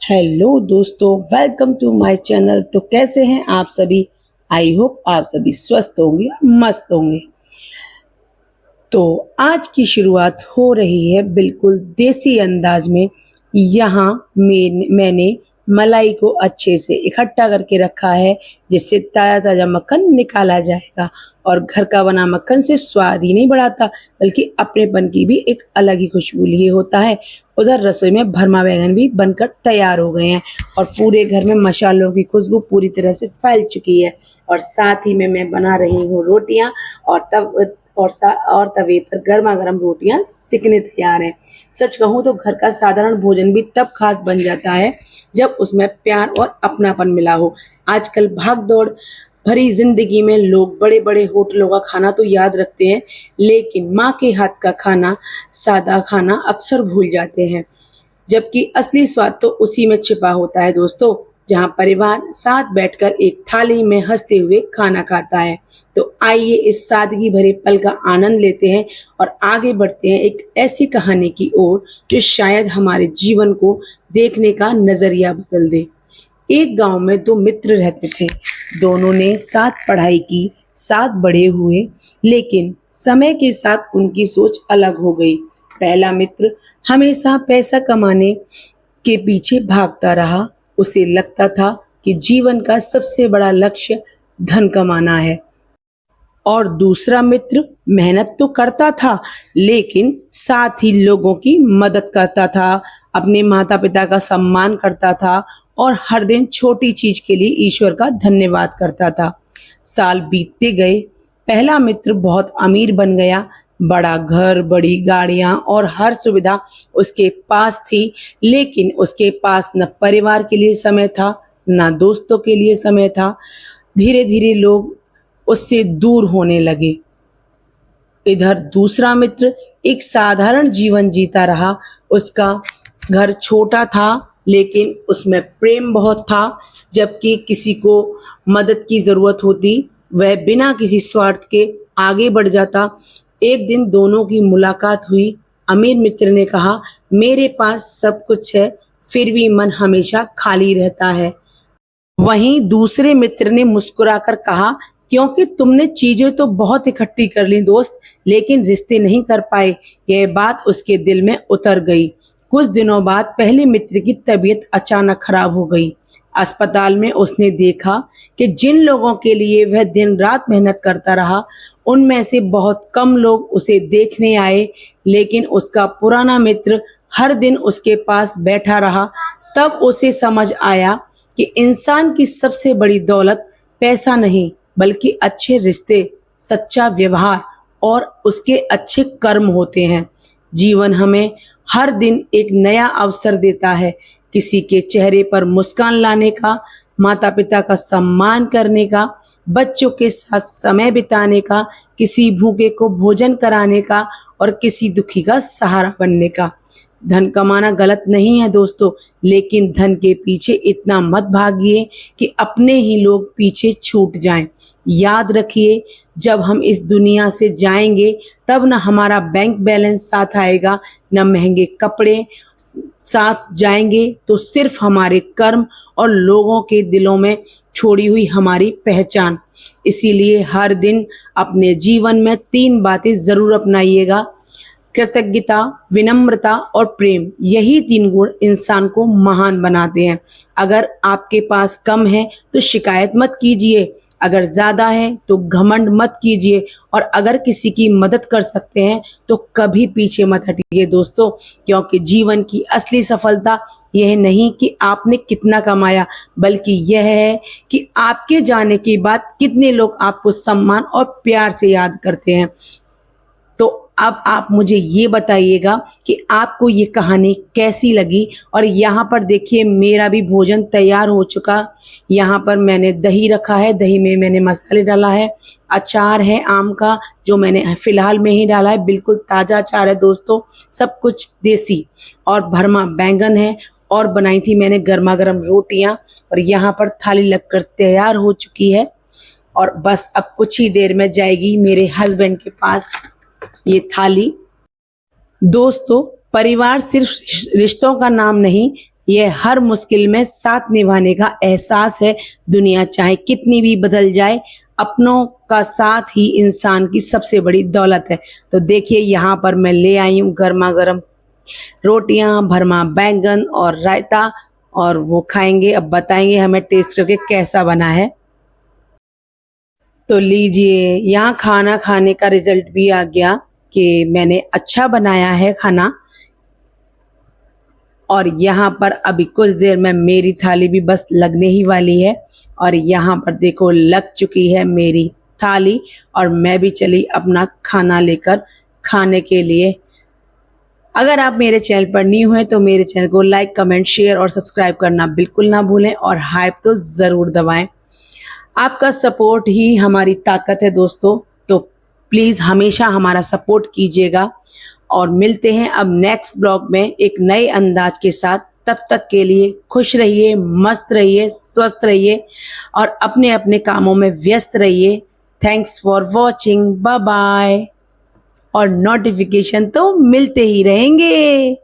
Hello दोस्तों, welcome to my channel. तो कैसे हैं आप सभी? आई होप आप सभी स्वस्थ होंगे, मस्त होंगे। तो आज की शुरुआत हो रही है बिल्कुल देसी अंदाज में। यहाँ मैंने मलाई को अच्छे से इकट्ठा करके रखा है, जिससे ताज़ा ताज़ा मक्खन निकाला जाएगा। और घर का बना मक्खन सिर्फ स्वाद ही नहीं बढ़ाता, बल्कि अपनेपन की भी एक अलग ही खुशबू लिए होता है। उधर रसोई में भरमा बैंगन भी बनकर तैयार हो गए हैं और पूरे घर में मसालों की खुशबू पूरी तरह से फैल चुकी है। और साथ ही में मैं बना रही हूँ रोटियां, और तवे पर गर्मा गर्म रोटियां सिकने तैयार हैं। सच कहूँ तो घर का साधारण भोजन भी तब खास बन जाता है जब उसमें प्यार और अपनापन मिला हो। आजकल भाग दौड़ भरी जिंदगी में लोग बड़े बड़े होटलों का खाना तो याद रखते हैं, लेकिन माँ के हाथ का खाना, सादा खाना अक्सर भूल जाते हैं। जबकि असली स्वाद तो उसी में छिपा होता है दोस्तों, जहाँ परिवार साथ बैठकर एक थाली में हंसते हुए खाना खाता है। तो आइए इस सादगी भरे पल का आनंद लेते हैं और आगे बढ़ते हैं एक ऐसी कहानी की ओर जो शायद हमारे जीवन को देखने का नजरिया बदल दे। एक गांव में दो मित्र रहते थे। दोनों ने साथ पढ़ाई की, साथ बड़े हुए, लेकिन समय के साथ उनकी सोच अलग हो गई। पहला मित्र हमेशा पैसा कमाने के पीछे भागता रहा। उसे लगता था कि जीवन का सबसे बड़ा लक्ष्य धन कमाना है। और दूसरा मित्र मेहनत तो करता था, लेकिन साथ ही लोगों की मदद करता था, अपने माता पिता का सम्मान करता था और हर दिन छोटी चीज के लिए ईश्वर का धन्यवाद करता था। साल बीतते गए। पहला मित्र बहुत अमीर बन गया। बड़ा घर, बड़ी गाड़ियां और हर सुविधा उसके पास थी, लेकिन उसके पास न परिवार के लिए समय था, न दोस्तों के लिए समय था। धीरे धीरे लोग उससे दूर होने लगे। इधर दूसरा मित्र एक साधारण जीवन जीता रहा। उसका घर छोटा था, लेकिन उसमें प्रेम बहुत था। जबकि किसी को मदद की जरूरत होती, वह बिना किसी स्वार्थ के आगे बढ़ जाता। एक दिन दोनों की मुलाकात हुई। अमीर मित्र ने कहा, मेरे पास सब कुछ है, फिर भी मन हमेशा खाली रहता है। वहीं दूसरे मित्र ने मुस्कुराकर कहा, क्योंकि तुमने चीजें तो बहुत इकट्ठी कर ली दोस्त, लेकिन रिश्ते नहीं कर पाए। यह बात उसके दिल में उतर गई। कुछ दिनों बाद पहले मित्र की तबीयत अचानक खराब हो गई। अस्पताल में उसने देखा कि जिन लोगों के लिए वह दिन रात मेहनत करता रहा, उनमें से बहुत कम लोग उसे देखने आए। लेकिन उसका पुराना मित्र हर दिन उसके पास बैठा रहा। तब उसे समझ आया कि इंसान की सबसे बड़ी दौलत पैसा नहीं, बल्कि अच्छे रिश्ते, सच्चा व्यवहार और उसके अच्छे कर्म होते हैं। जीवन हमें हर दिन एक नया अवसर देता है, किसी के चेहरे पर मुस्कान लाने का, माता पिता का सम्मान करने का, बच्चों के साथ समय बिताने का, किसी भूखे को भोजन कराने का और किसी दुखी का सहारा बनने का। धन कमाना गलत नहीं है दोस्तों, लेकिन धन के पीछे इतना मत भागिए कि अपने ही लोग पीछे छूट जाएं। याद रखिए, जब हम इस दुनिया से जाएंगे तब न हमारा बैंक बैलेंस साथ आएगा, न महंगे कपड़े साथ जाएंगे, तो सिर्फ हमारे कर्म और लोगों के दिलों में छोड़ी हुई हमारी पहचान। इसीलिए हर दिन अपने जीवन में 3 बातें जरूर अपनाइएगा: कृतज्ञता, विनम्रता और प्रेम। यही 3 गुण इंसान को महान बनाते हैं। अगर आपके पास कम है तो शिकायत मत कीजिए, अगर ज्यादा है तो घमंड मत कीजिए, और अगर किसी की मदद कर सकते हैं तो कभी पीछे मत हटिए दोस्तों। क्योंकि जीवन की असली सफलता यह नहीं कि आपने कितना कमाया, बल्कि यह है कि आपके जाने के बाद कितने लोग आपको सम्मान और प्यार से याद करते हैं। तो अब आप मुझे ये बताइएगा कि आपको ये कहानी कैसी लगी। और यहाँ पर देखिए, मेरा भी भोजन तैयार हो चुका। यहाँ पर मैंने दही रखा है, दही में मैंने मसाले डाला है। अचार है आम का, जो मैंने फिलहाल में ही डाला है, बिल्कुल ताज़ा अचार है दोस्तों, सब कुछ देसी। और भरमा बैंगन है, और बनाई थी मैंने गर्मा गर्म रोटियां। और यहाँ पर थाली लगकर तैयार हो चुकी है, और बस अब कुछ ही देर में जाएगी मेरे हस्बैंड के पास ये थाली। दोस्तों, परिवार सिर्फ रिश्तों का नाम नहीं, ये हर मुश्किल में साथ निभाने का एहसास है। दुनिया चाहे कितनी भी बदल जाए, अपनों का साथ ही इंसान की सबसे बड़ी दौलत है। तो देखिए यहाँ पर मैं ले आई हूँ गर्मा गर्म रोटियां, भरमा बैंगन और रायता, और वो खाएंगे। अब बताएंगे हमें टेस्ट करके कैसा बना है। तो लीजिए, यहाँ खाना खाने का रिजल्ट भी आ गया कि मैंने अच्छा बनाया है खाना। और यहाँ पर अभी कुछ देर में मेरी थाली भी बस लगने ही वाली है। और यहाँ पर देखो लग चुकी है मेरी थाली, और मैं भी चली अपना खाना लेकर खाने के लिए। अगर आप मेरे चैनल पर न्यू हैं तो मेरे चैनल को लाइक, कमेंट, शेयर और सब्सक्राइब करना बिल्कुल ना भूलें, और हाइप तो ज़रूर दबाएं। आपका सपोर्ट ही हमारी ताकत है दोस्तों, तो प्लीज़ हमेशा हमारा सपोर्ट कीजिएगा। और मिलते हैं अब नेक्स्ट ब्लॉग में एक नए अंदाज के साथ। तब तक के लिए खुश रहिए, मस्त रहिए, स्वस्थ रहिए और अपने अपने कामों में व्यस्त रहिए। Thanks for watching, bye bye. और नोटिफिकेशन तो मिलते ही रहेंगे।